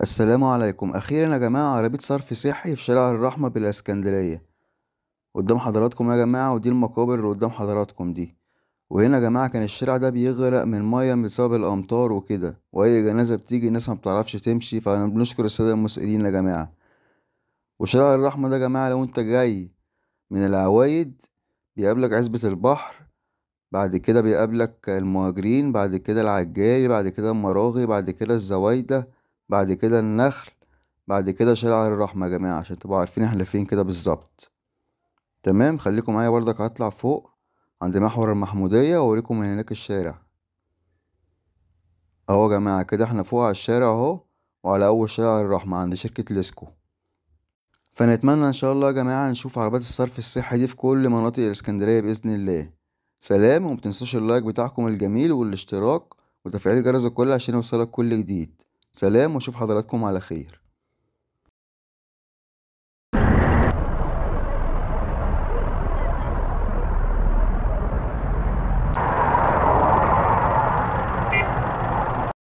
السلام عليكم. اخيرا يا جماعه عربيه صرف صحي في شارع الرحمه بالاسكندريه قدام حضراتكم يا جماعه، ودي المقابر اللي قدام حضراتكم دي. وهنا يا جماعه كان الشارع ده بيغرق من ميه بسبب الامطار وكده، واي جنازه بتيجي الناس ما بتعرفش تمشي، فانا بنشكر الساده المسؤولين يا جماعه. وشارع الرحمه ده يا جماعه لو انت جاي من العوايد بيقابلك عزبة البحر، بعد كده بيقابلك المهاجرين، بعد كده العجاري، بعد كده المراغي، بعد كده الزوايدة، بعد كده النخل، بعد كده شارع الرحمة يا جماعة، عشان تبقوا عارفين احنا فين كده بالظبط. تمام، خليكم معايا برضك، هطلع فوق عند محور المحمودية واوريكم من هناك الشارع. اهو يا جماعة كده احنا فوق على الشارع اهو، وعلى اول شارع الرحمة عند شركة ليسكو. فنتمنى ان شاء الله يا جماعة نشوف عربيات الصرف الصحي دي في كل مناطق الاسكندرية بإذن الله. سلام، ومتنسوش اللايك بتاعكم الجميل والاشتراك وتفعيل جرس الكل عشان يوصلك كل جديد. سلام، واشوف حضراتكم على خير.